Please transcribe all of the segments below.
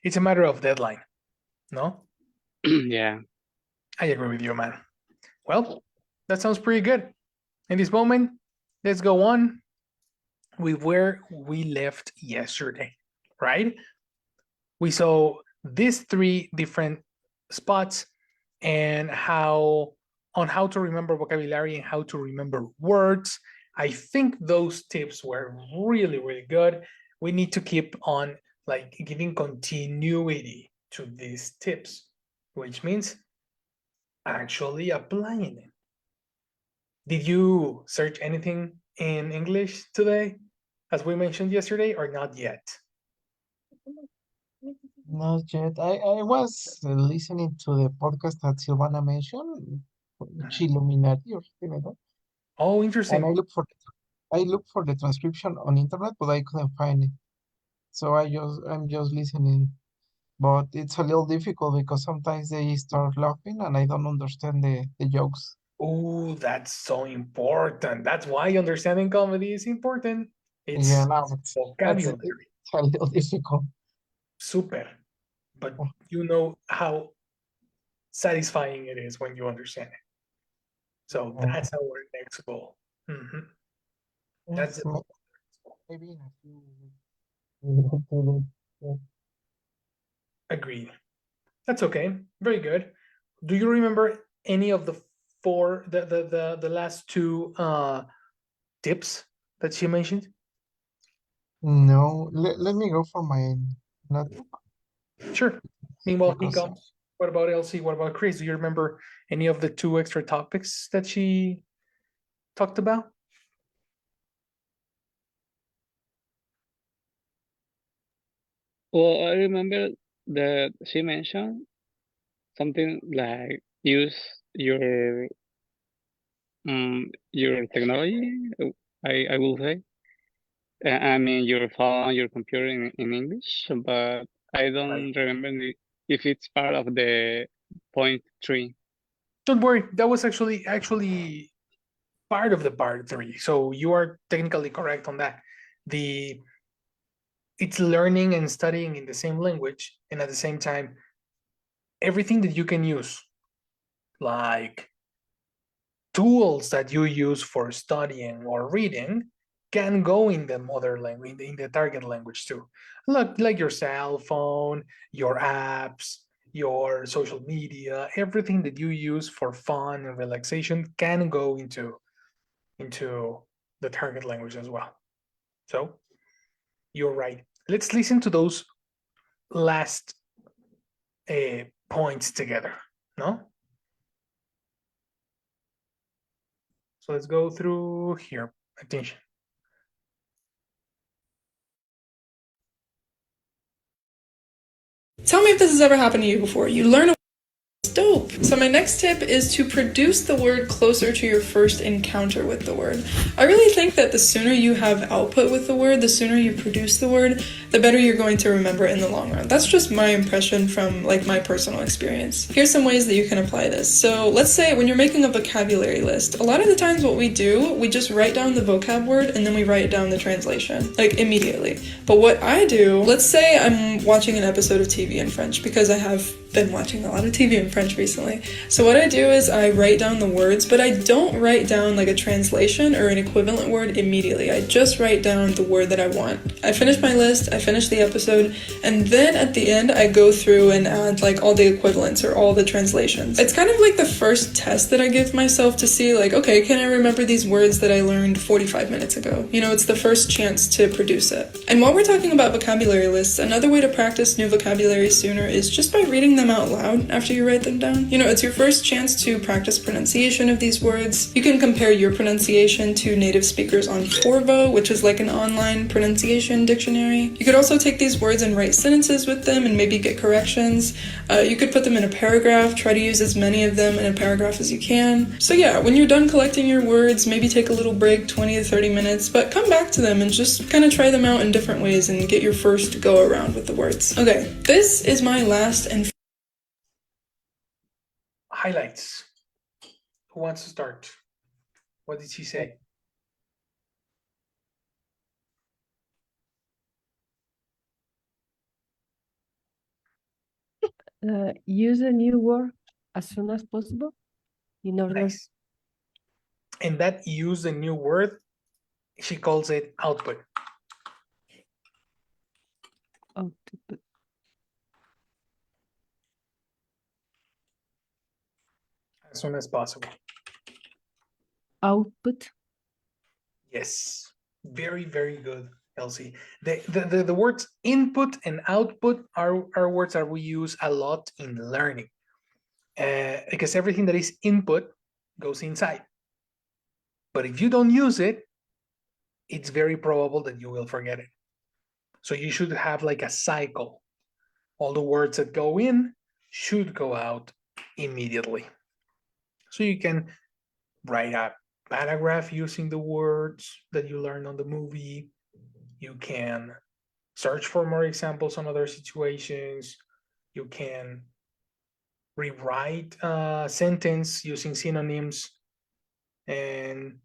It's a matter of deadline, no? Yeah. I agree with you, man. Well, that sounds pretty good. In this moment, let's go on with where we left yesterday, right? We saw these three different spots and how to remember vocabulary and how to remember words. I think those tips were really, really good. We need to keep on like giving continuity to these tips, which means actually applying it. Did you search anything in English today, as we mentioned yesterday, or not yet? Not yet. I was listening to the podcast that Silvana mentioned, Illuminati or something like that. Oh, And interesting. I looked for the transcription on internet, but I couldn't find it. So I'm just listening. But it's a little difficult because sometimes they start laughing and I don't understand the jokes. Oh, that's so important. That's why understanding comedy is important. Yeah, It's no, vocabulary. it's a little difficult. Super. But you know how satisfying it is when you understand it. So Uh, that's our next goal. Mhm. That's yes, the maybe in a few weeks. agreed. That's okay. Very good. Do you remember any of the four the last two tips that she mentioned? No, let me go for my notebook Sure. Meanwhile, he because comes. What about Elsie? What about Chris? Do you remember any of the two extra topics that she talked about? Well, I remember that she mentioned something like use your technology. I will say. I mean your phone, your computer in English, but I Right. don't remember if it's part of the point three. Don't worry. That was actually part of the part three. So you are technically correct on that. The It's learning and studying in the same language, and at the same time, everything that you can use, like tools that you use for studying or reading, can go in the mother language, in the target language too. Look, like your cell phone, your apps, your social media, everything that you use for fun and relaxation can go into the target language as well. So you're right. Let's listen to those last points together. No? So let's go through here. Attention. Tell me if this has ever happened to you before. You learn a dope. So my next tip is to produce the word closer to your first encounter with the word. I really think that the sooner you have output with the word, the sooner you produce the word, the better you're going to remember it in the long run. That's just my impression from like my personal experience. Here's some ways that you can apply this. So let's say when you're making a vocabulary list, a lot of the times what we do, we just write down the vocab word and then we write down the translation, like immediately. But what I do, let's say I'm watching an episode of TV in French because I have been watching a lot of TV in French recently. So what I do is I write down the words, but I don't write down like a translation or an equivalent word immediately. I just write down the word that I want. I finish my list, I finish the episode, and then at the end I go through and add like all the equivalents or all the translations. It's kind of like the first test that I give myself to see like, okay, can I remember these words that I learned 45 minutes ago? You know, it's the first chance to produce it. And while we're talking about vocabulary lists, another way to practice new vocabulary sooner is just by reading them out loud after you write them down. You know, it's your first chance to practice pronunciation of these words. You can compare your pronunciation to native speakers on Forvo, which is like an online pronunciation dictionary. You could also take these words and write sentences with them and maybe get corrections. You could put them in a paragraph, try to use as many of them in a paragraph as you can. So yeah, when you're done collecting your words, maybe take a little break, 20 to 30 minutes, but come back to them and just kind of try them out in different ways and get your first go around with the words. Okay, this is my last and Highlights. Who wants to start? What did she say? use a new word as soon as possible in order. Nice. And that use a new word, she calls it output. Output. As soon as possible. Output. Yes, very, very good, Elsie. The words input and output are words that we use a lot in learning, because everything that is input goes inside. But if you don't use it, it's very probable that you will forget it. So you should have like a cycle. All the words that go in should go out immediately. So you can write a paragraph using the words that you learned on the movie. You can search for more examples on other situations. You can rewrite a sentence using synonyms, and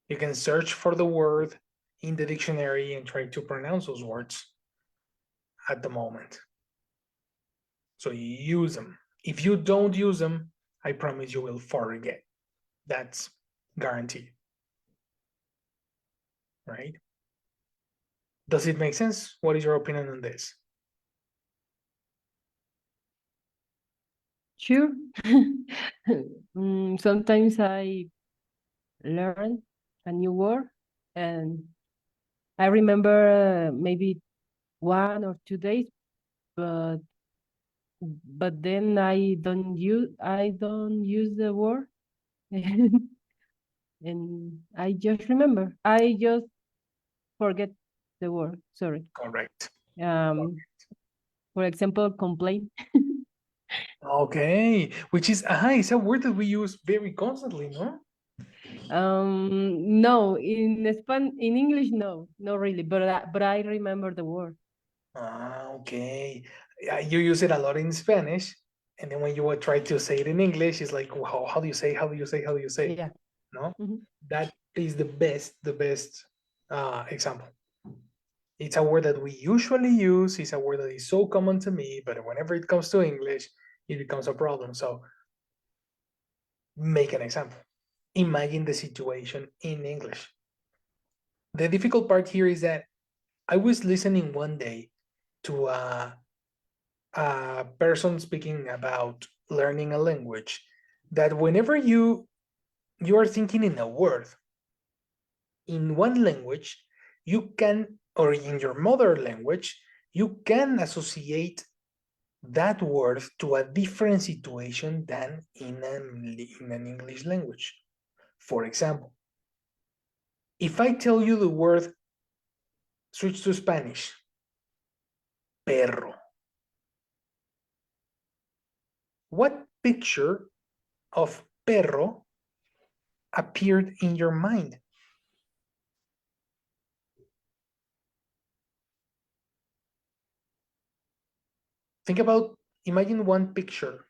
you can search for the word in the dictionary and try to pronounce those words at the moment. So you use them. If you don't use them, I promise you will forget. That's guaranteed. Right? Does it make sense? What is your opinion on this? Sure. Sometimes I learn a new word and I remember maybe 1 or 2 days, but then I don't use the word and I just remember. I just forget the word. Sorry. Correct. For example, complain. Okay, which is it's a word that we use very constantly, no? No, in English, no, not really. But I remember the word. Okay. You use it a lot in Spanish, and then when you would try to say it in English, it's like, wow, how do you say? How do you say? How do you say? Yeah. No, Mhm. that is the best example. It's a word that we usually use. It's a word that is so common to me, but whenever it comes to English, it becomes a problem. So make an example. Imagine the situation in English. The difficult part here is that I was listening one day to a person speaking about learning a language, that whenever you are thinking in a word in one language, you can, or in your mother language, you can associate that word to a different situation than in an English language. For example, if I tell you the word, switch to Spanish, perro, what picture of perro appeared in your mind? Think about, imagine one picture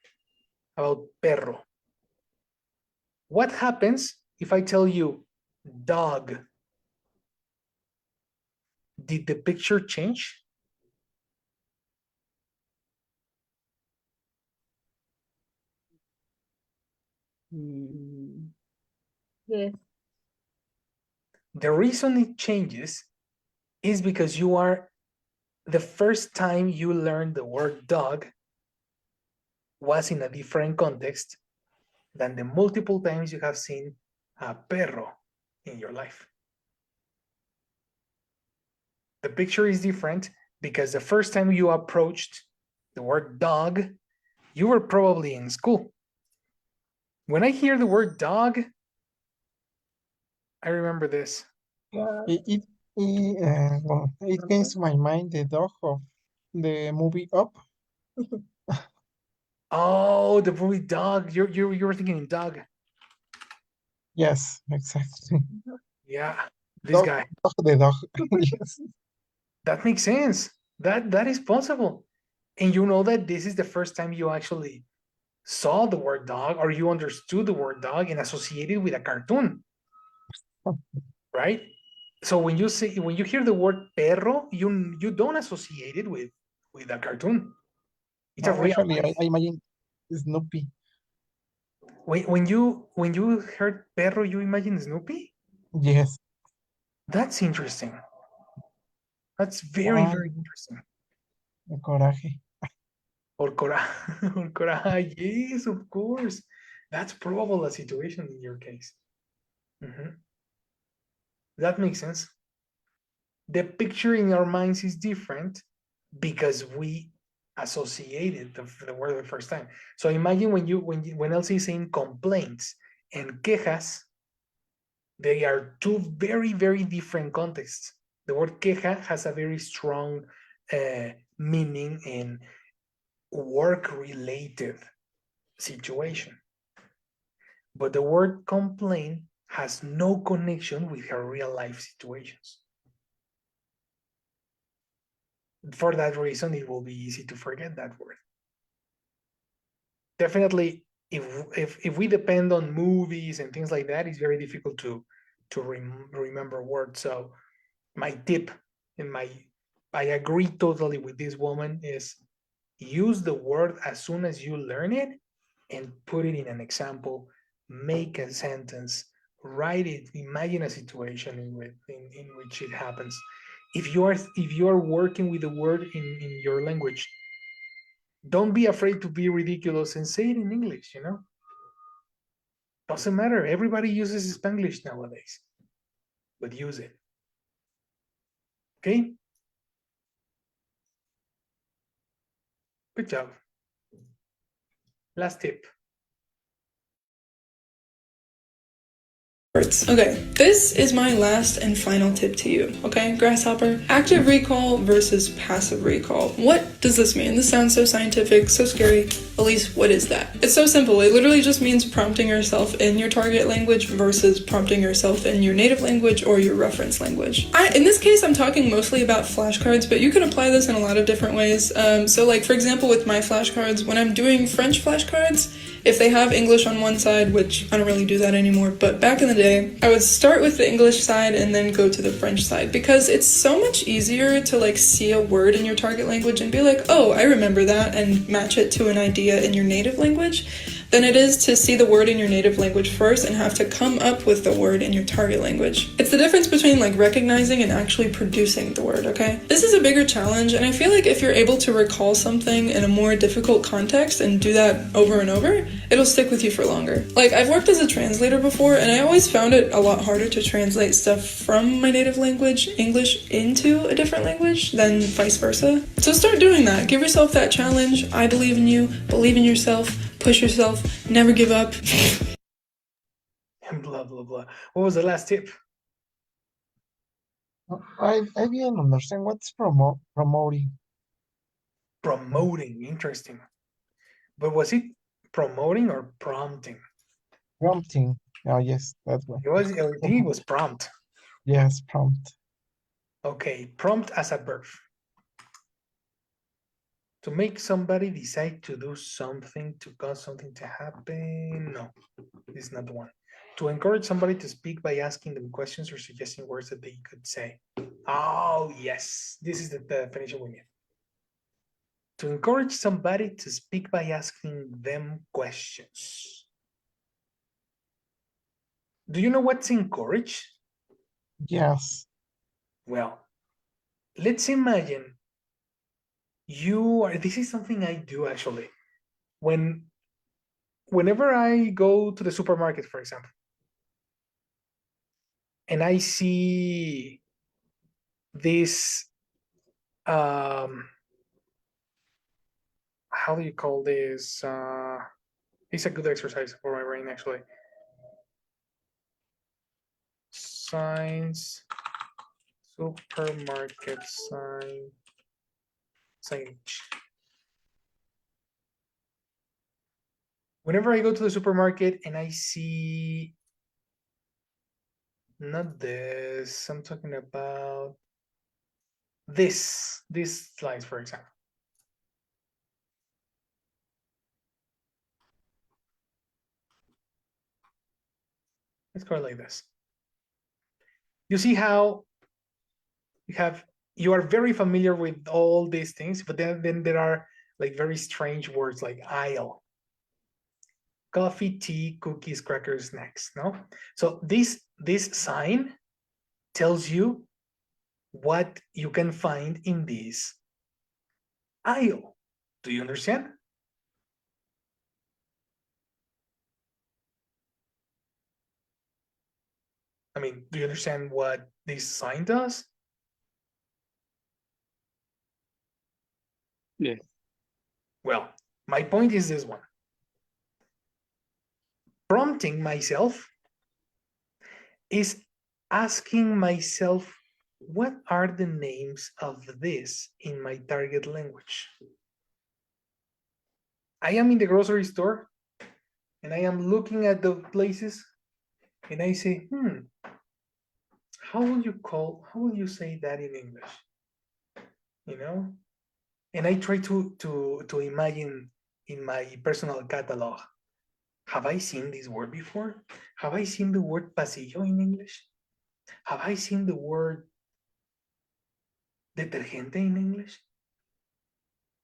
about perro. What happens if I tell you dog? Did the picture change? Yes. The reason it changes is because the first time you learned the word dog was in a different context than the multiple times you have seen a perro in your life. The picture is different because the first time you approached the word dog, you were probably in school. When I hear the word dog, I remember this. It came to my mind the dog of the movie Up. Oh, the movie Dog. You were thinking Dog. Yes, exactly. Yeah, this guy. The dog. Yes. That makes sense. That is possible. And you know that this is the first time you actually saw the word dog, or you understood the word dog and associated with a cartoon, right? So when you hear the word perro, you don't associate it with a cartoon. It's a No, real actually, life. I imagine Snoopy. When you heard perro, you imagine Snoopy? Yes. That's interesting. That's very, Ah, very interesting. el coraje. Or cora or coraje. Yes, of course. That's probable a situation in your case. That makes sense. The picture in our minds is different because we associated the word the first time. So imagine when Elsie is saying complaints and quejas, they are two very, very different contexts. The word queja has a very strong meaning in work-related situation. But the word complain has no connection with her real life situations. For that reason, it will be easy to forget that word. Definitely, if we depend on movies and things like that, it's very difficult to remember words. So my tip and I agree totally with this woman is use the word as soon as you learn it and put it in an example, make a sentence, write it, imagine a situation in which it happens. If you are working with the word in your language, don't be afraid to be ridiculous and say it in English, Doesn't matter. Everybody uses Spanglish nowadays, but use it. Okay? Good job. Last tip. Okay, this is my last and final tip to you, okay, grasshopper? Active recall versus passive recall. What does this mean? This sounds so scientific, so scary. Elise, what is that? It's so simple. It literally just means prompting yourself in your target language versus prompting yourself in your native language or your reference language. In this case, I'm talking mostly about flashcards, but you can apply this in a lot of different ways. So like, for example, with my flashcards, when I'm doing French flashcards, if they have English on one side, which I don't really do that anymore, but back in the day, I would start with the English side and then go to the French side because it's so much easier to like see a word in your target language and be like, oh, I remember that, and match it to an idea in your native language than it is to see the word in your native language first and have to come up with the word in your target language. It's the difference between like recognizing and actually producing the word, okay? This is a bigger challenge, and I feel like if you're able to recall something in a more difficult context and do that over and over, it'll stick with you for longer. Like, I've worked as a translator before, and I always found it a lot harder to translate stuff from my native language, English, into a different language than vice versa. So start doing that. Give yourself that challenge. I believe in you. Believe in yourself. Push yourself, never give up. And blah, blah, blah. What was the last tip? I didn't understand what's promoting. Promoting, interesting. But was it promoting or prompting? Prompting. Oh, yes, that's one. I think it was prompt. Yes, prompt. Okay, prompt as a verb. To make somebody decide to do something, to cause something to happen. No, this is not the one. To encourage somebody to speak by asking them questions or suggesting words that they could say. Oh, yes. This is the definition we need. To encourage somebody to speak by asking them questions. Do you know what's encourage? Yes. Well, let's imagine you are, this is something I do actually. Whenever I go to the supermarket, for example, and I see this, how do you call this? It's a good exercise for my brain, actually. Signs, supermarket signage. Whenever I go to the supermarket and I see, not this, I'm talking about this slides, for example. Let's go like this. You see how you are very familiar with all these things, but then there are like very strange words like aisle. Coffee, tea, cookies, crackers, snacks, no? So this sign tells you what you can find in this aisle. Do you understand? I mean, do you understand what this sign does? Yes. Well, my point is this one. Prompting myself is asking myself, what are the names of this in my target language? I am in the grocery store and I am looking at the places and I say, how will you say that in English? You know? And I try to imagine in my personal catalog, have I seen this word before? Have I seen the word pasillo in English? Have I seen the word detergente in English?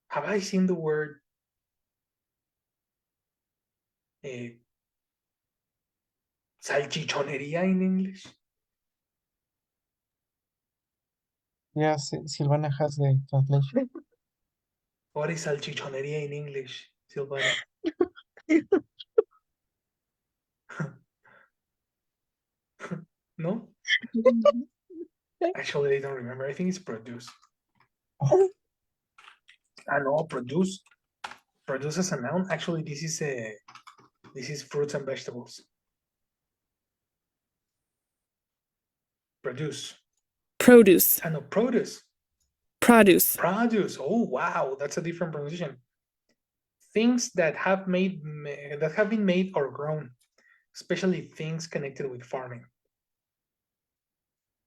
Have I seen the word salchichonería in English? Yeah, Silvana has the translation. What is salchichonería in English, Silvana? No? Actually, I don't remember. I think it's produce. I know produce. Produce as a noun. Actually, this is fruits and vegetables. Produce. Produce. I know produce. Produce. Produce. Oh wow, that's a different pronunciation. Things that have been made or grown, especially things connected with farming.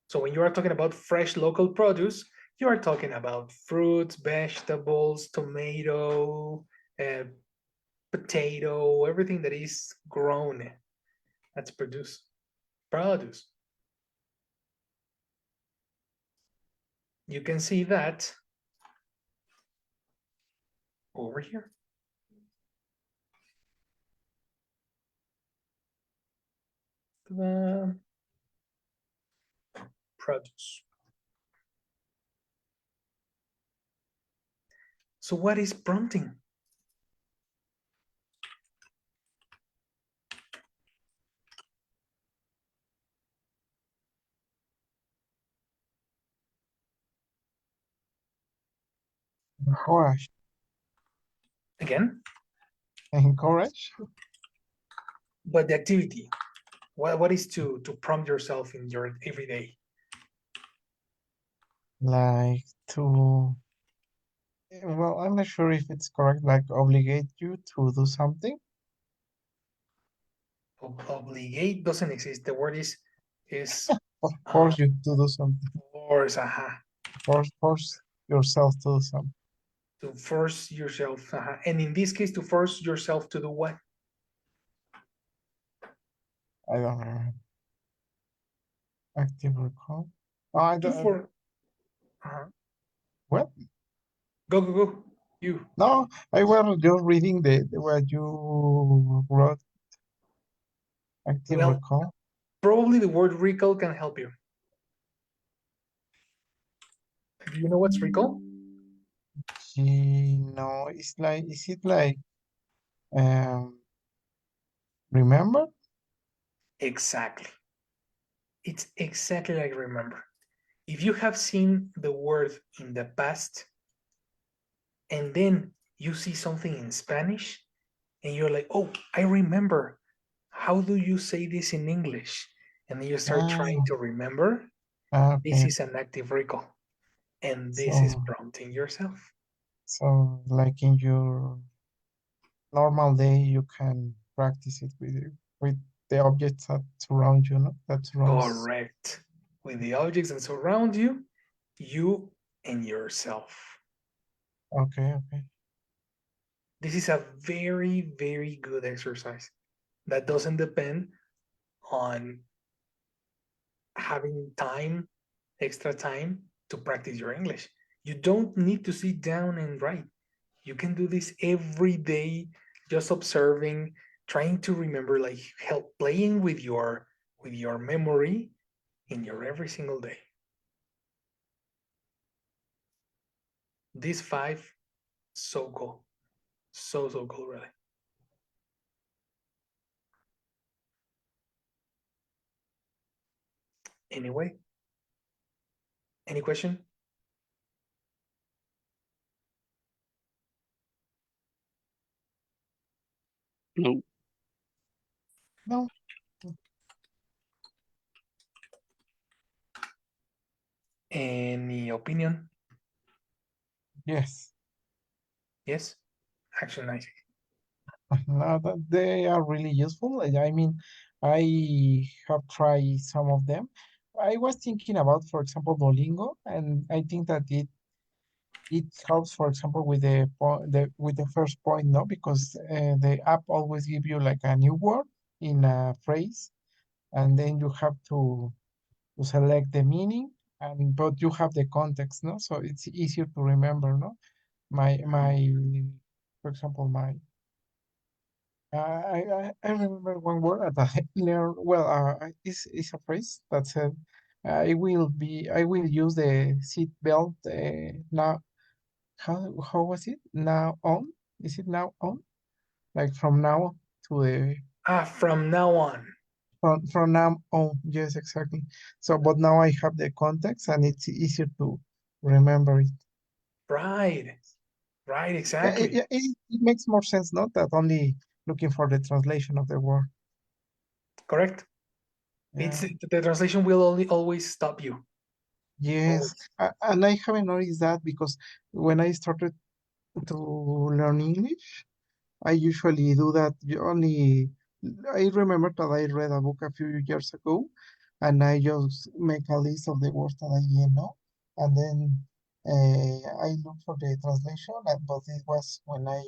So when you are talking about fresh local produce, you are talking about fruits, vegetables, tomato, potato, everything that is grown. That's produce. Produce. You can see that over here. Produce. So what is prompting? Encourage. Again? Encourage? But the activity. What is to prompt yourself in your everyday? Like to, well, I'm not sure if it's correct, like obligate you to do something. Obligate doesn't exist. The word is Force you to do something. force, Force yourself to do something. to force yourself. And in this case, to force yourself to do what? I don't know. Active recall. Oh, I To don't. for What? go. You. No, I was just reading the what you wrote. Active Well, recall. probably the word recall can help you. Do you know what's recall? No, it's like, is it like remember? Exactly. It's exactly like remember. If you have seen the word in the past and then you see something in Spanish and you're like, oh, I remember. How do you say this in English? And then you start trying to remember. This Okay. is an active recall. And this is So, prompting yourself. so like in your normal day, you can practice it with the objects that surround you, no? That surrounds. Correct. With the objects that surround you, you and yourself. Okay, okay. This is a very, very good exercise that doesn't depend on having time, extra time to practice your English. You don't need to sit down and write. You can do this every day, just observing, trying to remember, like help playing with your memory in your every single day. These 5, so cool. So cool, really. Anyway, any question? No. No. Any opinion? Yes. Yes? Actually, nice. No, they are really useful. I mean, I have tried some of them. I was thinking about, for example, Duolingo, and I think that it helps, for example, with with the first point, no, because the app always give you like a new word in a phrase, and then you have to select the meaning, and but you have the context, no, so it's easier to remember, no. My, for example, my I remember one word that I learned well. Is a phrase that said, I will use the seat belt now. How was it? Now on? Is it now on? Like from now to the From now on. from now on? Yes, exactly. So, but now I have the context, and it's easier to remember it. Right. Right, Yeah, exactly. it makes more sense, not that only looking for the translation of the word. Correct. Yeah. It's the translation will only always stop you. Yes, Always. and I haven't noticed that because when I started to learn English, I usually do that. I remember that I read a book a few years ago, and I just make a list of the words that I know, and then I look for the translation. But it was when I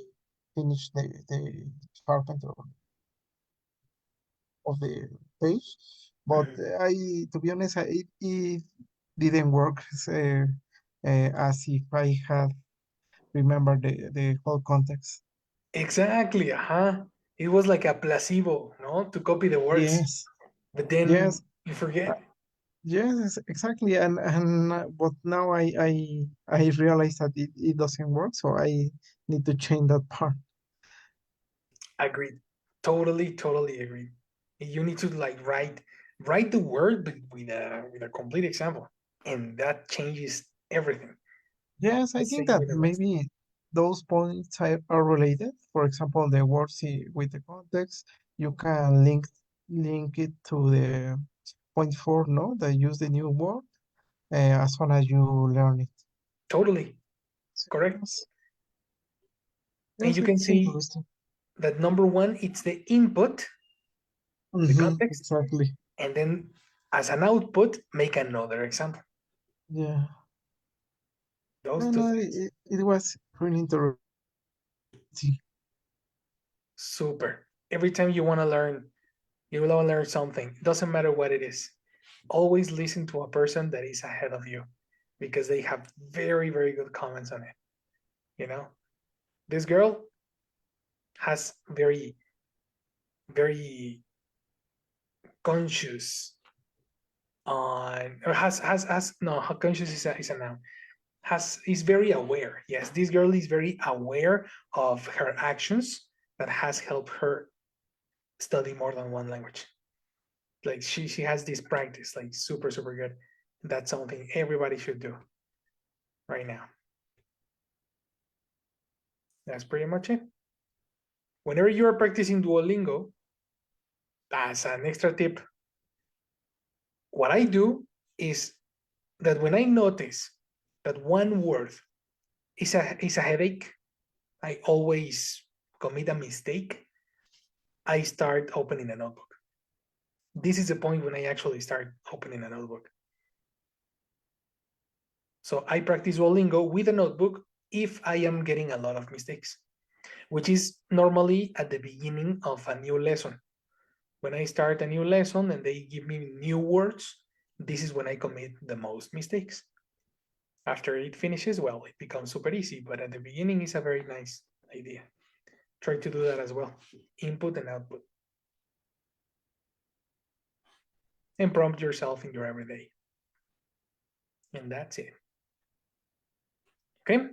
finished the carpenter of the page. But Mhm. to be honest, it didn't work as if I had remembered the whole context. Exactly. It was like a placebo, no, to copy the words, Yes, but then yes, you uh, forget. yes, exactly. And but now I realize that it doesn't work, so I need to change that part. Agreed. Totally agreed. You need to like write the word, but with a complete example, and that changes everything. Yes, I The think same that with the rest. maybe those points are related. For example, the words with the context, you can link it to the point four, no, that use the new word as soon as you learn it. Totally So correct. yes, And yes, you can it's see interesting. that number one, it's the input, the context, Exactly. and then as an output, make another example. Yeah. Those No, two no, things. it was really interesting. Super. Every time you want to learn, you want to learn something. It doesn't matter what it is. Always listen to a person that is ahead of you because they have very good comments on it. You know, this girl has very conscious on or has no conscious is a noun is very aware. Yes, this girl is very aware of her actions that has helped her study more than one language. Like she has this practice like super good. That's something everybody should do right now. That's pretty much it. Whenever you are practicing Duolingo, as an extra tip, what I do is that when I notice that one word is a headache, I always commit a mistake. I start opening a notebook. This is the point when I actually start opening a notebook. So I practice Duolingo with a notebook if I am getting a lot of mistakes, which is normally at the beginning of a new lesson. When I start a new lesson and they give me new words, this is when I commit the most mistakes. After it finishes, well, it becomes super easy, but at the beginning, it's a very nice idea. Try to do that as well. Input and output. And prompt yourself in your everyday. And that's it. Okay?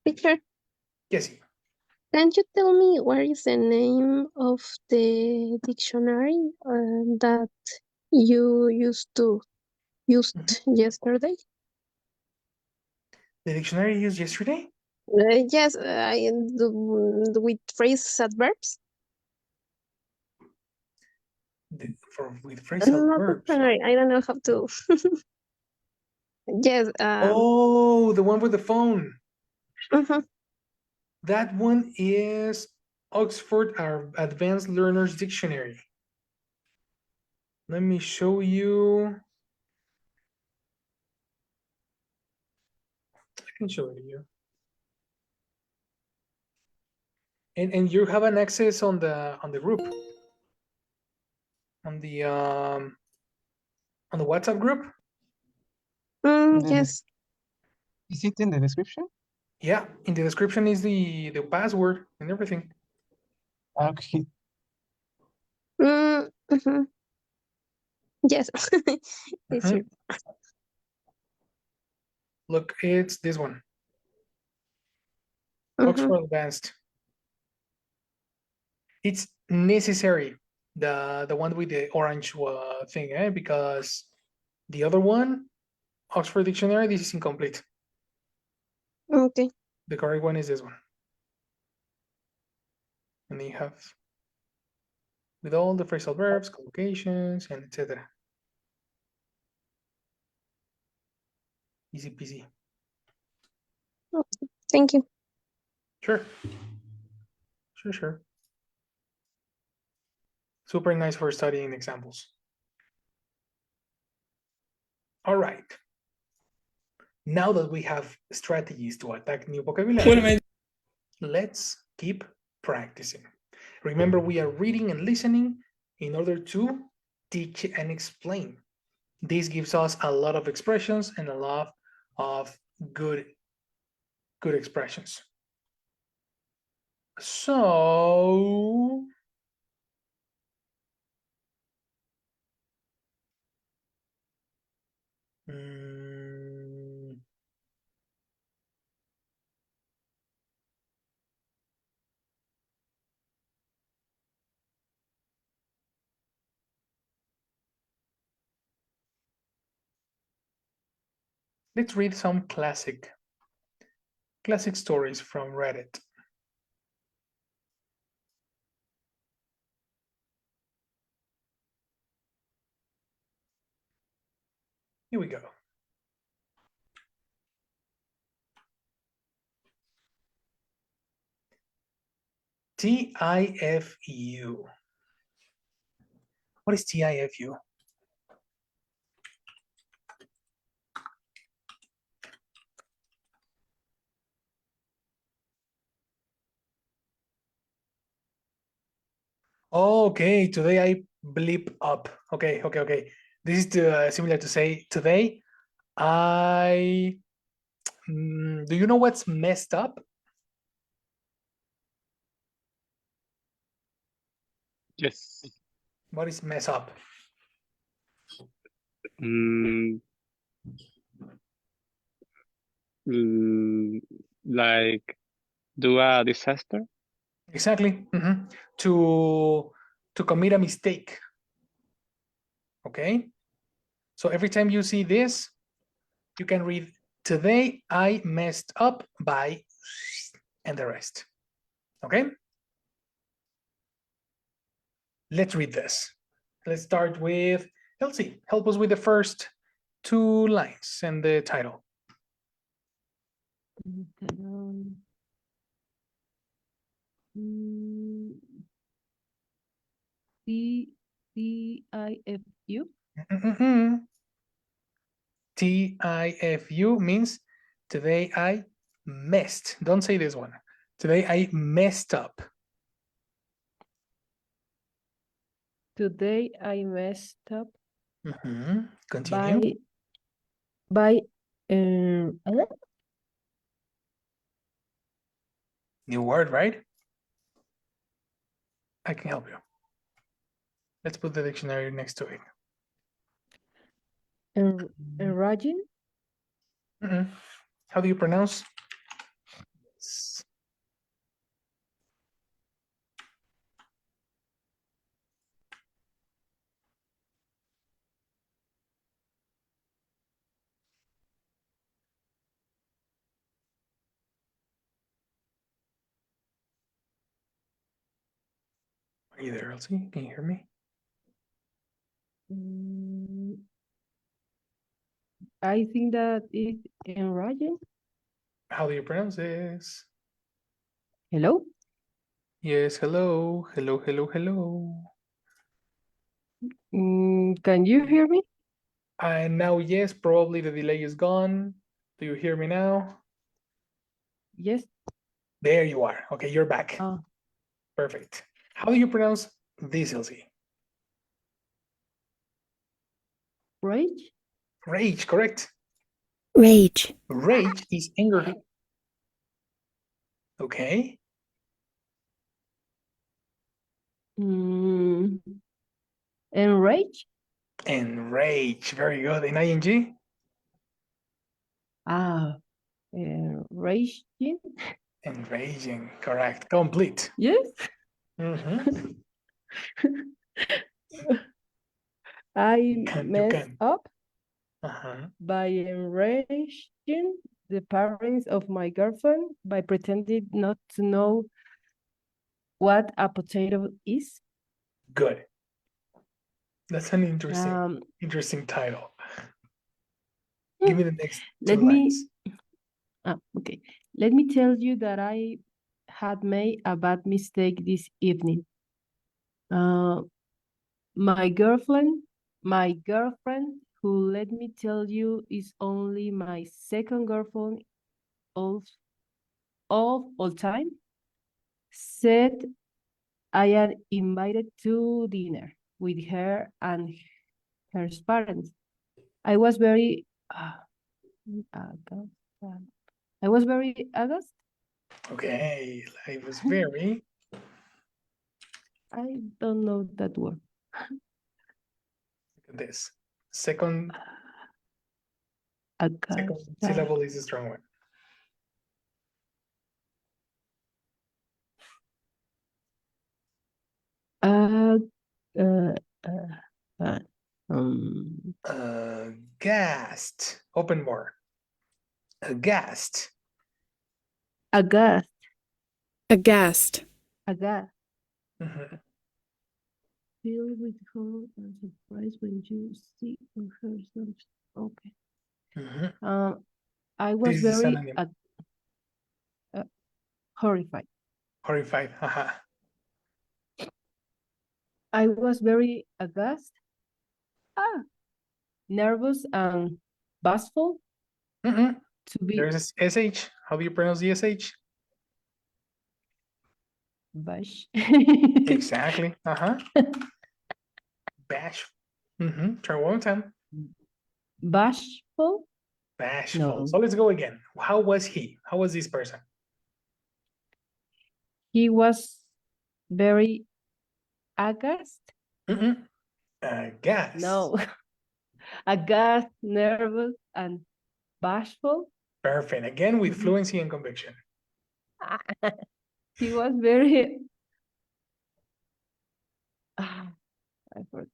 Teacher, Yes. can you tell me what is the name of the dictionary that you used yesterday? The dictionary you used yesterday? Yes, with phrase adverbs. With phrasal Not verbs. dictionary. I don't know how to. Yes. Oh, the one with the phone. Mhm. That one is Oxford Advanced Learners Dictionary. Let me show you. I can show it to you. And you have an access on the group. On the WhatsApp group? Yes. Is it in the description? Yeah, in the description is the password and everything. Okay. Mhm. Yes. It's here. Look, it's this one. Mhm. Oxford Advanced. It's necessary, the one with the orange thing, because the other one, Oxford Dictionary, this is incomplete. Okay. The correct one is this one. And then you have with all the phrasal verbs, collocations, and etc. Easy peasy. Thank you. Sure. Sure. Super nice for studying examples. All right. Now that we have strategies to attack new vocabulary, What am I? let's keep practicing. Remember, we are reading and listening in order to teach and explain. This gives us a lot of expressions and a lot of good expressions. So let's read some classic stories from Reddit. Here we go. TIFU. What is TIFU? Okay, today I bleep up. Okay. This is similar to say today I. Do you know what's messed up? Yes. What is mess up? Like do a disaster. Exactly. To commit a mistake. Okay. So every time you see this, you can read today I messed up by and the rest. Okay. Let's read this. Let's start with Elsie. Help us with the first two lines and the title. TIFU. TIFU means today I messed. Don't say this one. Today I messed up. Today I messed up Continue. by New word, right? I can help you. Let's put the dictionary next to it. enraging. How do you pronounce? Are you there, Elsie? Can you hear me? I think that it's enraging. How do you pronounce this? Hello? Yes, hello. Hello, hello, hello. Can you hear me? And now, yes, probably the delay is gone. Do you hear me now? Yes. There you are. Okay, you're back. Oh, Perfect. How do you pronounce this, Elsie? rage? Rage, correct. Rage. Rage is anger. Okay. Enrage? Enrage. Very good. In ing? Enraging? Enraging. Correct. Complete. Yes. Mhm. I You messed can. up Uh-huh. by enraging the parents of my girlfriend by pretending not to know what a potato is. Good. That's an interesting, Um, interesting title. Give me the next two let me lines. okay. Let me tell you that I had made a bad mistake this evening. My girlfriend, who let me tell you is only my second girlfriend of all time, said I am invited to dinner with her and her parents. I was very aghast. Okay. I was very. I don't know that word. Look at this. Second Aghast. syllable is a strong one. Gassed. Open more. Aghast. Aghast. Aghast. Aghast. Mhm. Filled with horror and surprise when you see or hear something. Okay. Mhm. I was This is a very synonym. horrified. Horrified. Haha. I was very aghast, nervous and bashful Mhm. to be There's a SH. How do you pronounce the SH? bash. Exactly. Bash. Try one more time. Bashful? Bashful. No. So let's go again. How was he? How was this person? He was very aghast? Gas. No. Aghast, nervous, and bashful. Perfect. Again with fluency and conviction. He was very I forgot.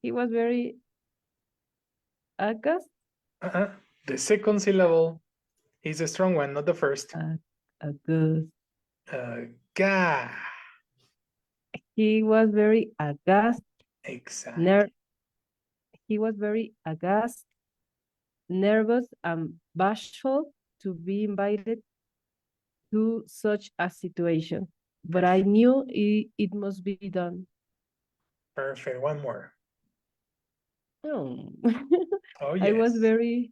He was very aghast. The second syllable is a strong one, not the first. Aghast. Ga. He was very aghast. Exactly. He was very aghast, nervous, and bashful to be invited to such a situation. But I knew it must be done. Perfect. One more. Oh. Oh, I was yes. very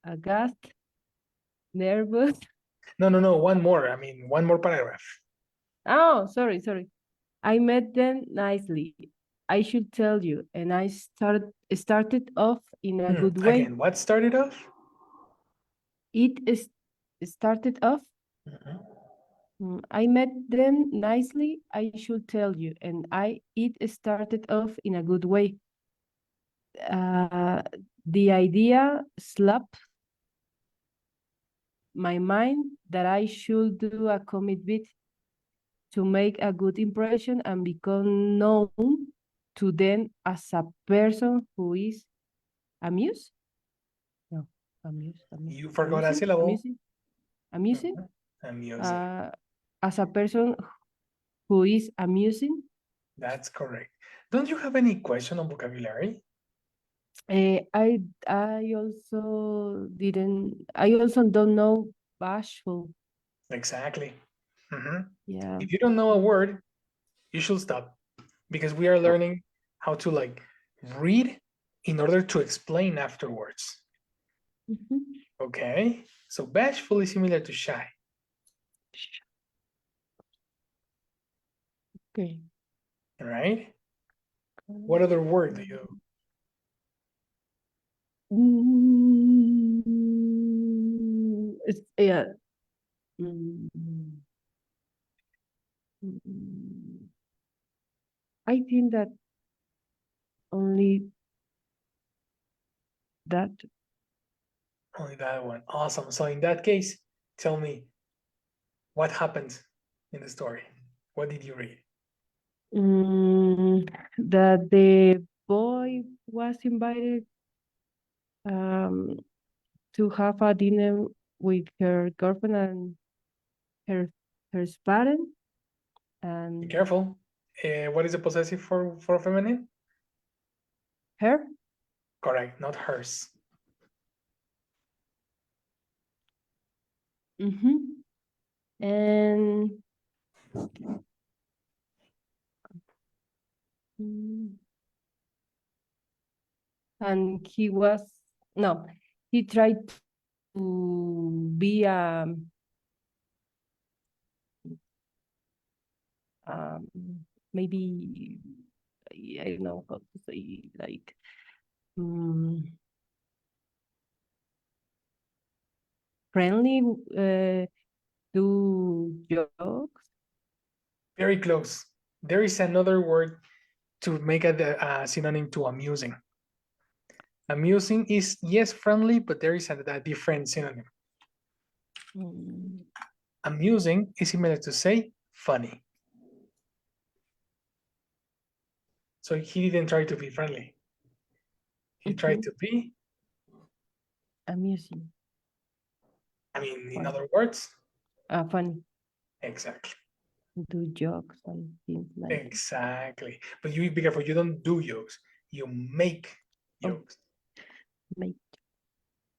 aghast, nervous. No. One more. I mean, one more paragraph. Oh, sorry. I met them nicely. I should tell you, and I started off in a good way. Again, what started off? It is started off. I met them nicely, I should tell you, and it started off in a good way. The idea slapped my mind that I should do a comic bit to make a good impression and become known to them as a person who is amused. No, amused. You forgot a syllable. Amusing. Amusing. As a person who is amusing. That's correct. Don't you have any question on vocabulary? I also don't know bashful. Exactly. Yeah. If you don't know a word, you should stop, because we are learning how to like read in order to explain afterwards. Okay, so bashful is similar to shy. Okay. All right. What other word do you? Yeah. I think that only that. Only that one. Awesome. So in that case, tell me what happened in the story. What did you read? That the boy was invited to have a dinner with her girlfriend and her parent. And Be careful. What is the possessive for feminine? her? Correct, not hers. And he tried to be maybe I don't know how to say, like friendly, do jokes. Very close. There is another word to make a synonym to amusing. Amusing is, yes, friendly, but there is a different synonym. Amusing is similar to say funny. So he didn't try to be friendly. He tried to be amusing. I mean, in other words, funny. Exactly. Do jokes and things like that. Exactly. But you be careful, you don't do jokes, you make jokes. Make.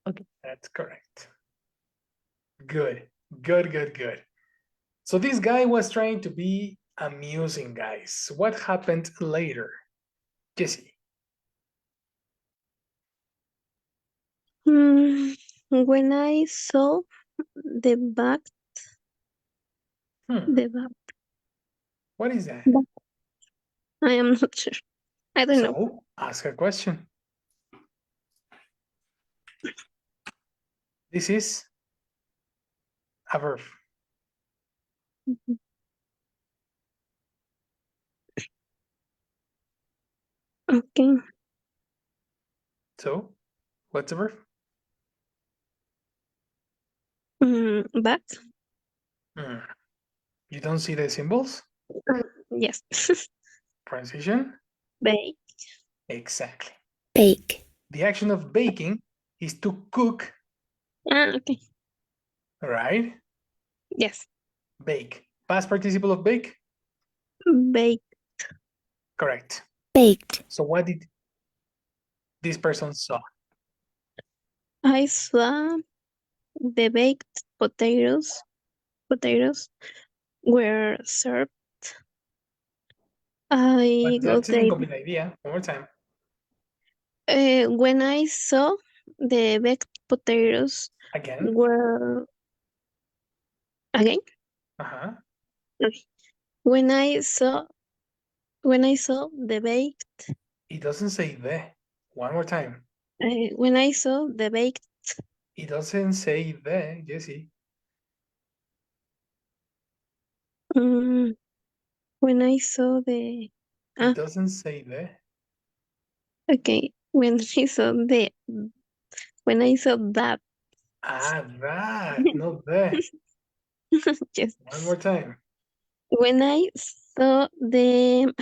Okay. That's correct. Good. So this guy was trying to be amusing, guys. What happened later? Jessie. When I saw the back, What is that? I am not sure. I don't know. So ask a question. This is a verb. Okay. So what's the verb? Back. You don't see the symbols? Yes. Transition? Bake. Exactly. Bake. The action of baking is to cook. Okay. Right? Yes. Bake. Past participle of bake? Bake. Correct. Baked. So what did this person saw? I saw the baked potatoes. Potatoes were served. I But got that's an the incomplete idea. One more time. when I saw the baked potatoes Again. were again. Uh-huh. Okay. When I saw when I saw the baked, It doesn't say the. One more time. when I saw the baked, It doesn't say the, Jessie. when I saw the, It doesn't say the. okay, when I saw the, when I saw that, Ah, that, not the. yes, One more time. when I saw the,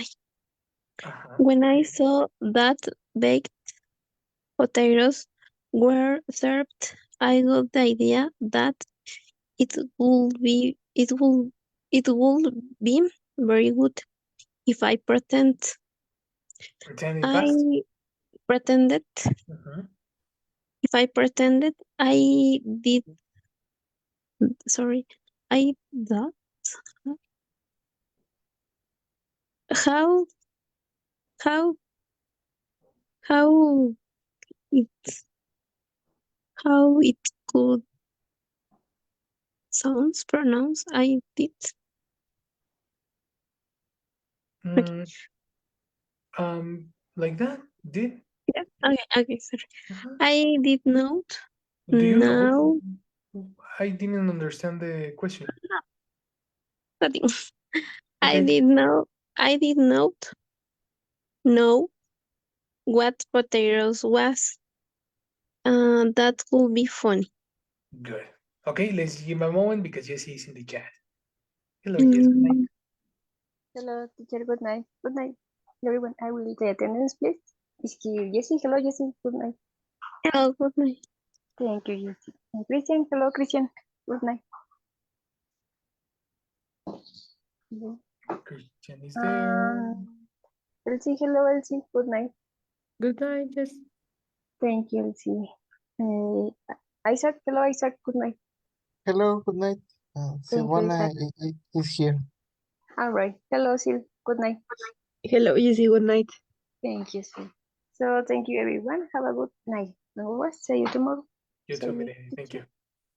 Uh-huh. when I saw that baked potatoes were served, I got the idea that it would be, it would be very good if I Pretend in past. pretended, Mhm. if I pretended I did, sorry, I that, how, how, how it, how it could sounds pronounced, I did, okay, Like that. Did. yeah, okay, sorry. Uh-huh. I did not Do you know? now, I didn't understand the question. nothing. I Okay, did not, I did not know what potatoes was. That would be funny. good. Okay, let's give a moment because Jessie is in the chat. Hello, Jess. Good night. Hello, teacher. Good night. Good night, everyone. I will take attendance, please. Is here Jessie? Hello, Jessie. Good night. Hello, good night. Thank you, Jessie. And Christian. Hello, Christian. Good night. Christian is there. Elsie. Hello, Elsie. Good night. Good night, Jess. Thank you, Elsie. Isaac. Hello, Isaac. Good night. Hello, good night. Thank you, Silvana Isaac. is here. All right. Hello, Sil. Good night. Hello, Jessie. Good night. Thank you, Sil. So thank you, everyone. Have a good night. No worries. See you tomorrow. You See too, you. Pérez. Thank you.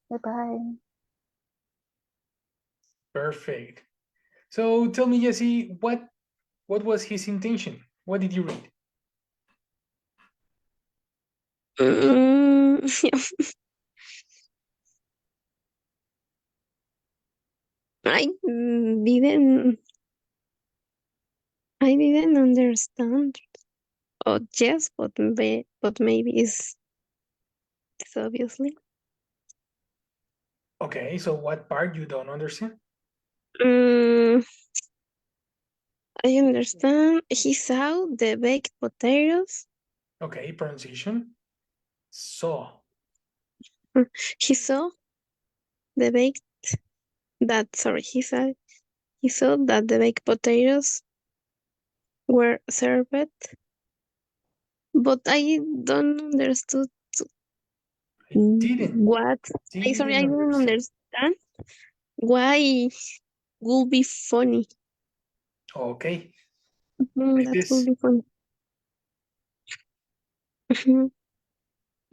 Bye-bye. Perfect. So tell me, Jessie, what was his intention? What did you read? I didn't, I didn't understand. Oh, yes, but maybe it's obviously. Okay, so what part you don't understand? I understand. He saw the baked potatoes. Okay, pronunciation. So. He saw the baked that. Sorry, he saw that the baked potatoes were served, but I don't understood I didn't what. Sorry, I didn't understand. understand why would be funny. Okay, like That this. would be funny.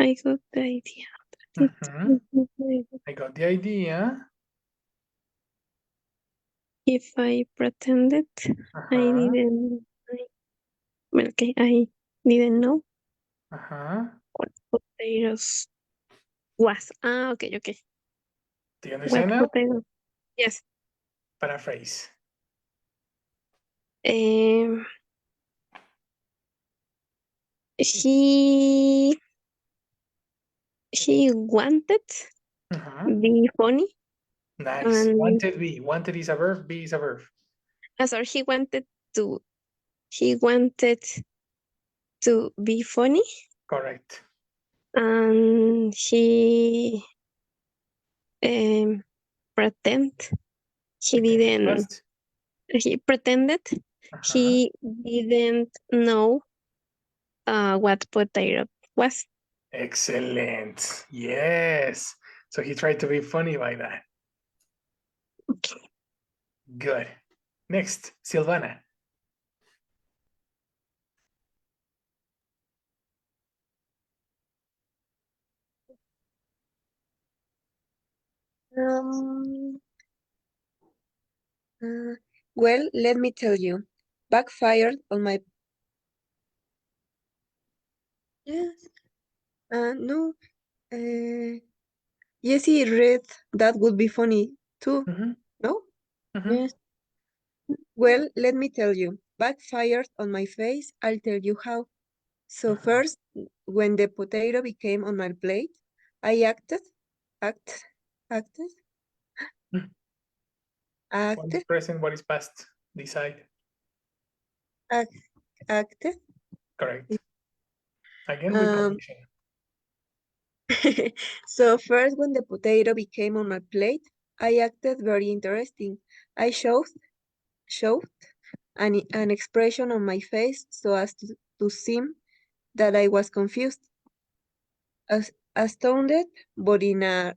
I got the idea. I got the idea. If I pretended I didn't, well, okay, I didn't know what potatoes was. Okay, okay. Do you What understand now? potatoes? Yes. Paraphrase. He wanted be funny. Nice. And Wanted be. Wanted is a verb. Be is a verb. sorry, he wanted to be funny. Correct. And he pretend he didn't. Past. He pretended he didn't know what potato was. Excellent. Yes. So he tried to be funny by that. Okay. Good. Next, Silvana. Well, let me tell you. backfired on my. Yes. No. Yes, he read that would be funny too. Mhm, No? mhm. Yes. Well, let me tell you. Backfired on my face, I'll tell you how. So first, when the potato became on my plate, I acted, acted, What is acted, present? What is past? Decide. acted. Correct. Again with conviction. So first, when the potato became on my plate, I acted very interesting. I showed an expression on my face so as to seem that I was confused, astounded, but in a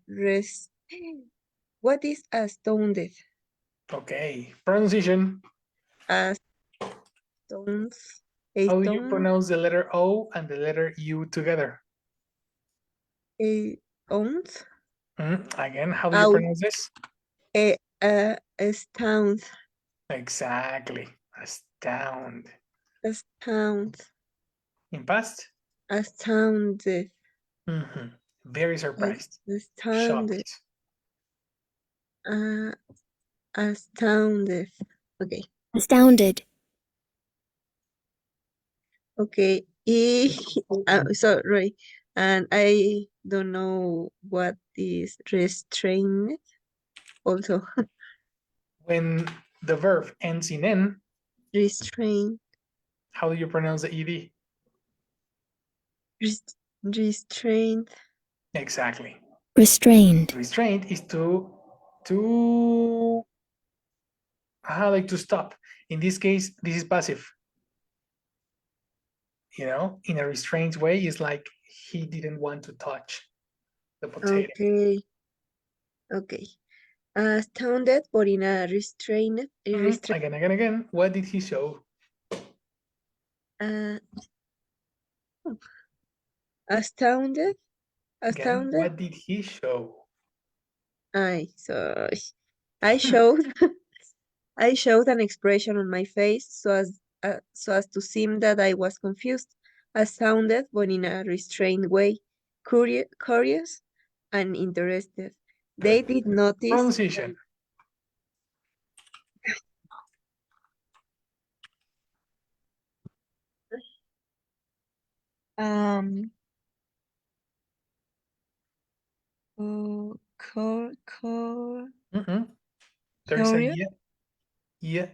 What is astounded? Okay. Pronunciation. Stones. How do you Stone. pronounce the letter O and the letter U together? Ounce. Again, how do you Out. pronounce this? Astound. Exactly. Astound. Astound. In past? Astounded. Very surprised. Astounded. Shocked. Astounded. Okay. Astounded. Okay. Sorry. And I don't know what is restrained also. When the verb ends in N, Restrained. how do you pronounce the ED? Restrained. Exactly. Restrained. Restraint is to like to stop. In this case, this is passive. You know, in a restrained way, it's like he didn't want to touch the potato. Okay. Okay. Astounded, but in a restrained. Again. What did he show? Uh, astounded. Again, Astounded. what did he show? I showed I showed an expression on my face so as to seem that I was confused, astounded, but in a restrained way, curious and interested. They did notice. Pronunciation. Um. Oh, There's a curious. yeah.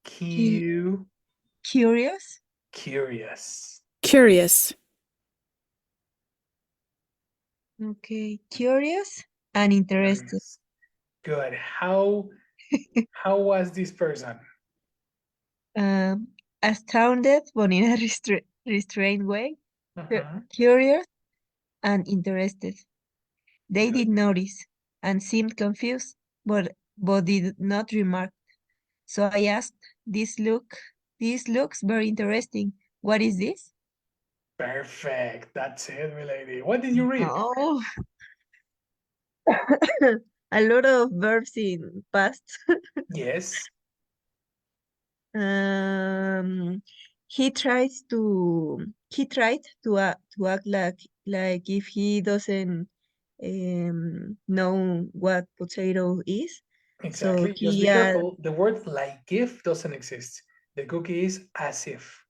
Q. Curious. Curious. Curious. Okay, curious and interested. Curious. Good. How was this person? Astounded, but in a restrained way. Curious and interested. They did notice and seemed confused, but did not remark. So I asked, This looks very interesting. What is this?" Perfect. That's it, my lady. What did you read? Oh, a lot of verbs in past. Yes. He tries to act like if he doesn't know what potato is. So Exactly. Just he be careful. The word like if doesn't exist. The cookie is as if.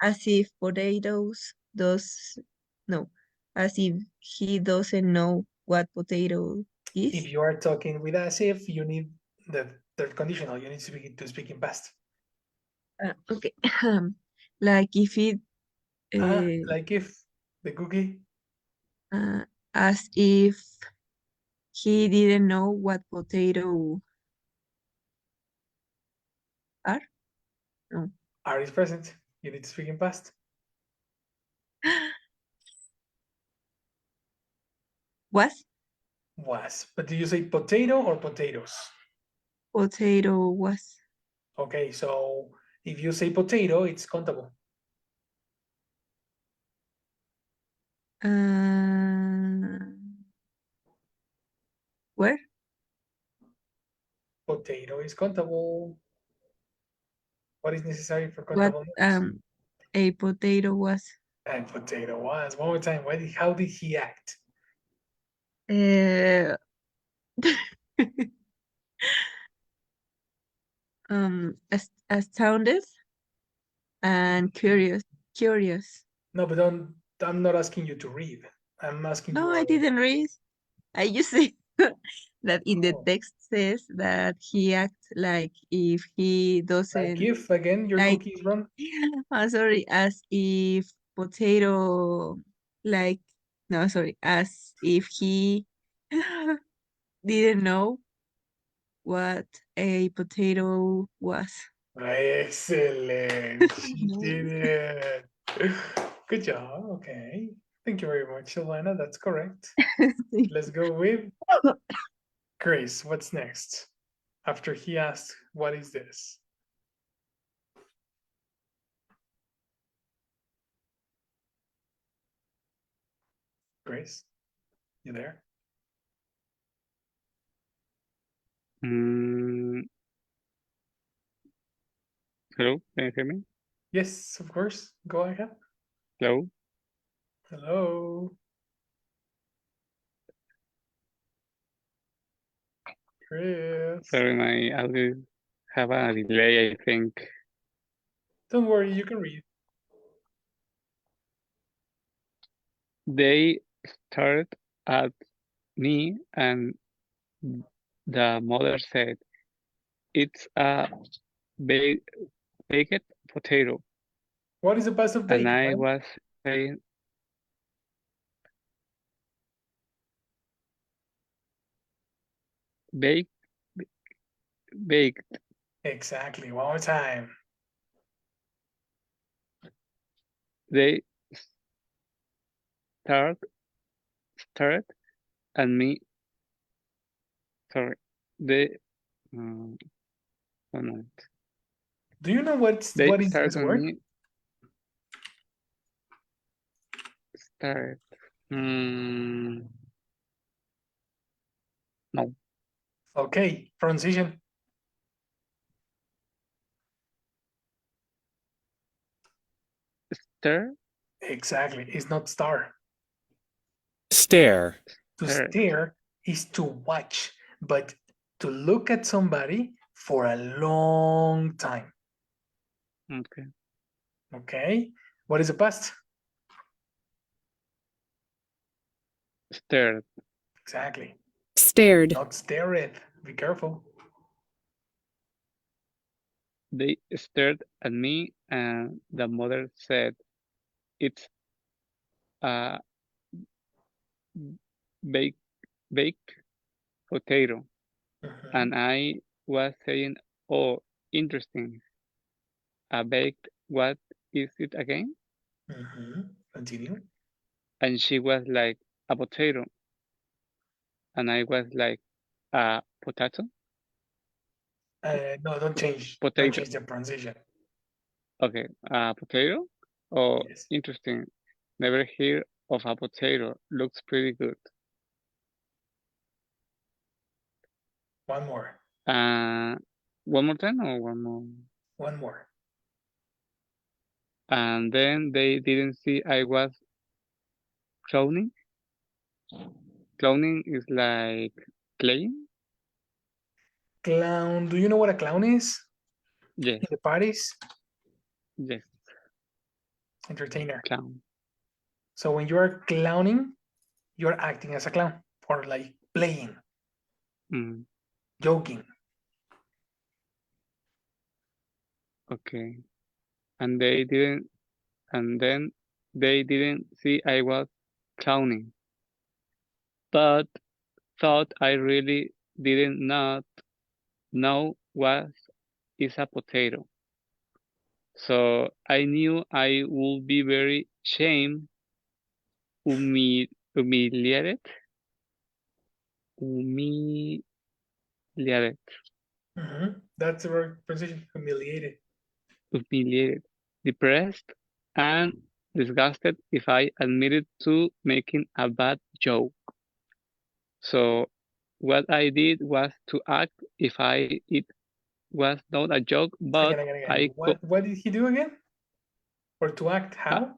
as if potatoes does no, as if he doesn't know what potato If is. you are talking with as if, you need the third conditional. You need to speak in past. Okay, like if it Like if the cookie. as if he didn't know what potato are. No. Are is present. You need to speak in past. Was Was. But do you say potato or potatoes? potato was. Okay, so if you say potato, it's countable. Where? Potato is countable. What is necessary for what countable nouns? a potato was. And potato was. One more time. How did he act? Uh, astounded and curious. No, but I'm not asking you to read. I'm asking No, you. I didn't read. I just say that in the Oh. text says that he acts like if he doesn't Like if again your like. cookie is wrong. I'm sorry, as if potato like no, sorry, as if he didn't know what a potato was. Excellent. She No. did it. Good job. Okay. Thank you very much, Elena. That's correct. Let's go with Chris. What's next? After he asked, what is this? Chris, you there? Hello, can you hear me? Yes, of course. Go ahead. Hello. Hello. Chris. Sorry, my audio have a delay, I think. Don't worry, you can read. They stared at me and the mother said, "It's a baked potato." What is the past of And bake, I man? was saying, baked, baked. Exactly. One more time. They stared at me. Sorry, they. One moment. Do you know They what is stared this at word? me. Stared. No. Okay, pronunciation. Stare. Exactly. It's not star. Stare. To Stare. stare is to watch, but to look at somebody for a long time. Okay. Okay. What is the past? Stared. Exactly. Stared. Not stared. Be careful. They stared at me, and the mother said, "It's a baked potato." Mhm. And I was saying, "Oh, interesting. A baked, what is it again?" Mhm. Continue. And she was like, "A potato." And I was like, "A potato?" No, don't change. Don't Potato. change the pronunciation. Okay, a potato? Oh, Yes. interesting. Never heard of a potato. Looks pretty good. One more. One more time or one more? One more. And then they didn't see I was clowning. Clowning is like playing. Clown. Do you know what a clown is? Yes, In the parties? yes, Entertainer. clown. So when you are clowning, you're acting as a clown or like playing, Mm, joking. okay. And they didn't, and then they didn't see I was clowning, but thought I really didn't not know what is a potato. So I knew I would be very shamed, humiliated, humiliated, That's the right position. Humiliated. humiliated, depressed, and disgusted if I admitted to making a bad joke. So what I did was to act if I it was not a joke, but Again. What did he do again? Or to act how?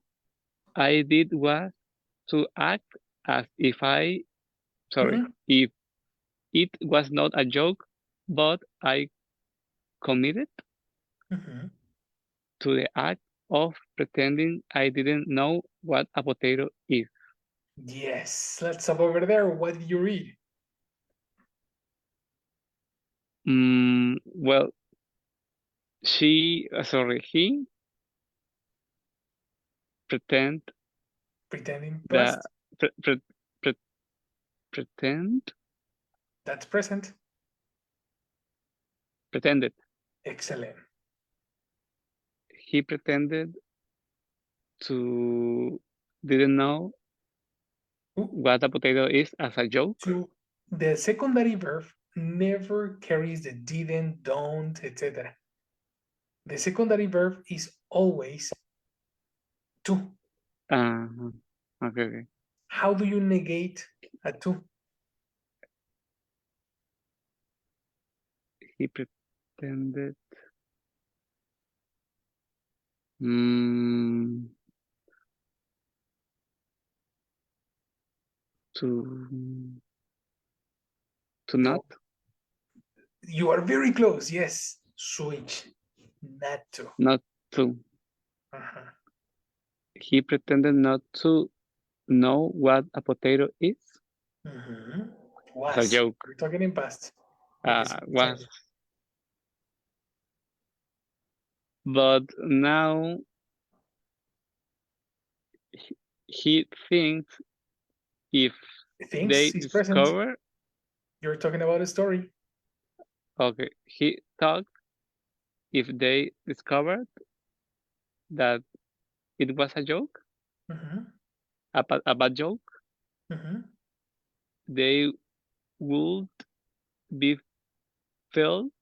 I did was to act as if if it was not a joke, but I committed to the act of pretending I didn't know what a potato is. Yes, let's stop over there. What did you read? Well, he pretending past. Pretend. That's present. Pretended. Excellent. He pretended to didn't know what a potato is as a joke. The secondary verb never carries the didn't, don't, etc. The secondary verb is always to. Okay. How do you negate a to? He pretended to not. You are very close. Yes, switch. Not to. Not to. He pretended not to know what a potato is. Was. It's a joke. We're talking in past. Was. But now he thinks if they discover. Present. You're talking about a story. Okay, he thought if they discovered that it was a joke, a bad joke, they would be felt.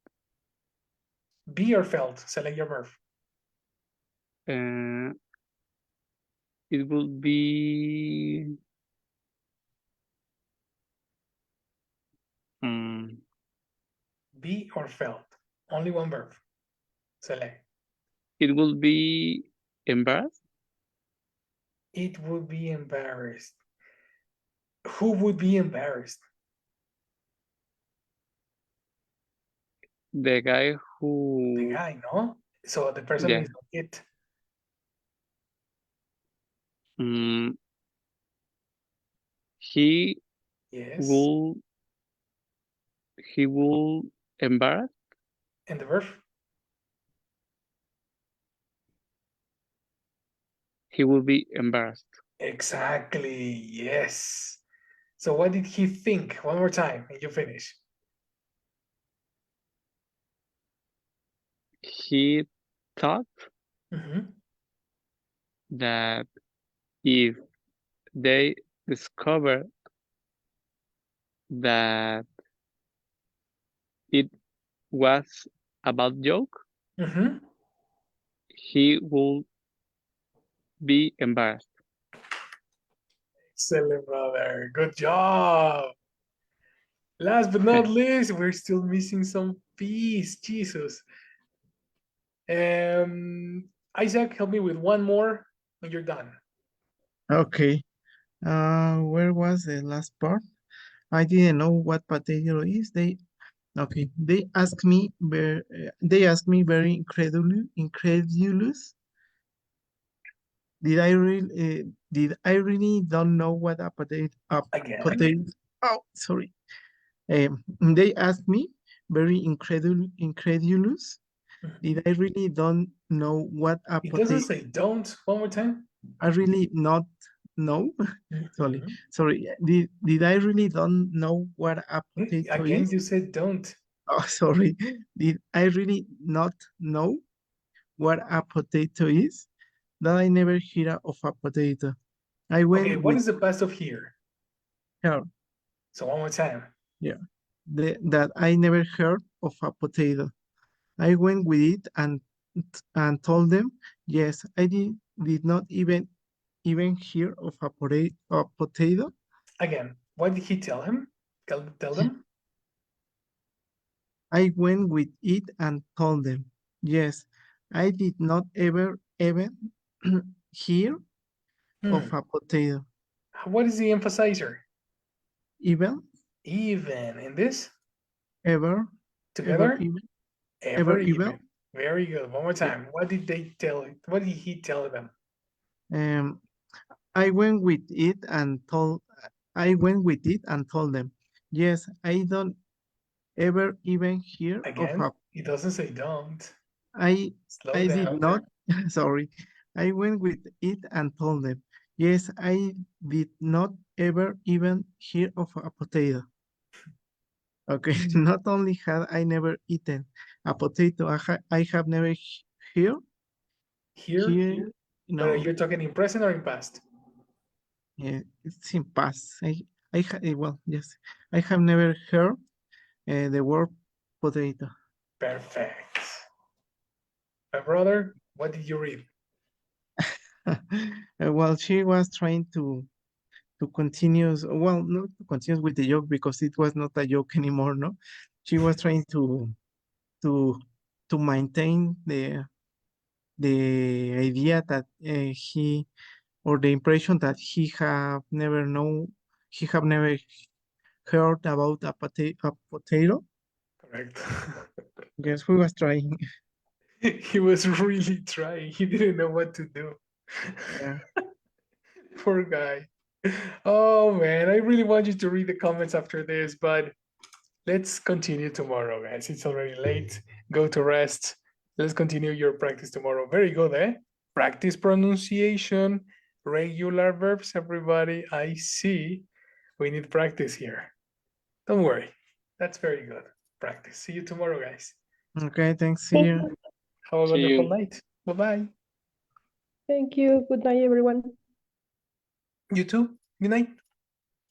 Be or felt, select your verb. It will be be or felt. Only one verb. Select. It will be embarrassed. It would be embarrassed. Who would be embarrassed? The guy who. The guy, no? So the person is it. He will embarrass. And the verb? He will be embarrassed. Exactly, yes. So what did he think? One more time and you finish. He thought that if they discover that it was a bad joke, he will be embarrassed. Excellent, brother. Good job. Last but not least, we're still missing some piece. Jesus. Isaac, help me with one more when you're done. Okay. Where was the last part? I didn't know what potato is. They asked me very incredulous. Did I really don't know what a potato? Oh, sorry. They asked me very incredulous. Did I really don't know what a potato? It doesn't say don't. One more time. I really not know. Sorry. Did I really don't know what a potato Again, is? you said don't. Oh, sorry. Did I really not know what a potato is? That I never hear of a potato. I went. Okay, what is the past of here? Here. So one more time. Yeah. That I never heard of a potato. I went with it and told them, yes, I did not even hear of a potato. Again, what did he tell him? Tell them? I went with it and told them. Yes, I did not ever even hear of a potato. What is the emphasizer? Even, Even. And this? ever, Together? even, Ever even. even. Very good. One more time. What did they tell? What did he tell them? I went with it and told. I went with it and told them. Yes, I don't ever even hear of Again, a. he doesn't say don't. I Slow did down. not. Sorry, I went with it and told them. Yes, I did not ever even hear of a potato. Okay, not only had I never eaten a potato, I have never heard. Here? But No, you're talking in present or in past? yeah, it's in past. Well, yes, I have never heard the word potato. Perfect. My brother, what did you read? Well, she was trying to continue, well, not to continue with the joke because it was not a joke anymore, no? She was trying to maintain the idea that he, or the impression that he have never heard about a potato. Correct. Yes, we was trying. He was really trying. He didn't know what to do. Yeah. Poor guy. Oh man, I really want you to read the comments after this, but let's continue tomorrow, guys. It's already late. Go to rest. Let's continue your practice tomorrow. Very good, eh? Practice pronunciation, regular verbs, everybody. I see we need practice here. Don't worry. That's very good. Practice. See you tomorrow, guys. Okay, thanks. See you. Have a See wonderful you. night. Bye-bye. Thank you. Good night, everyone. You too. Good night.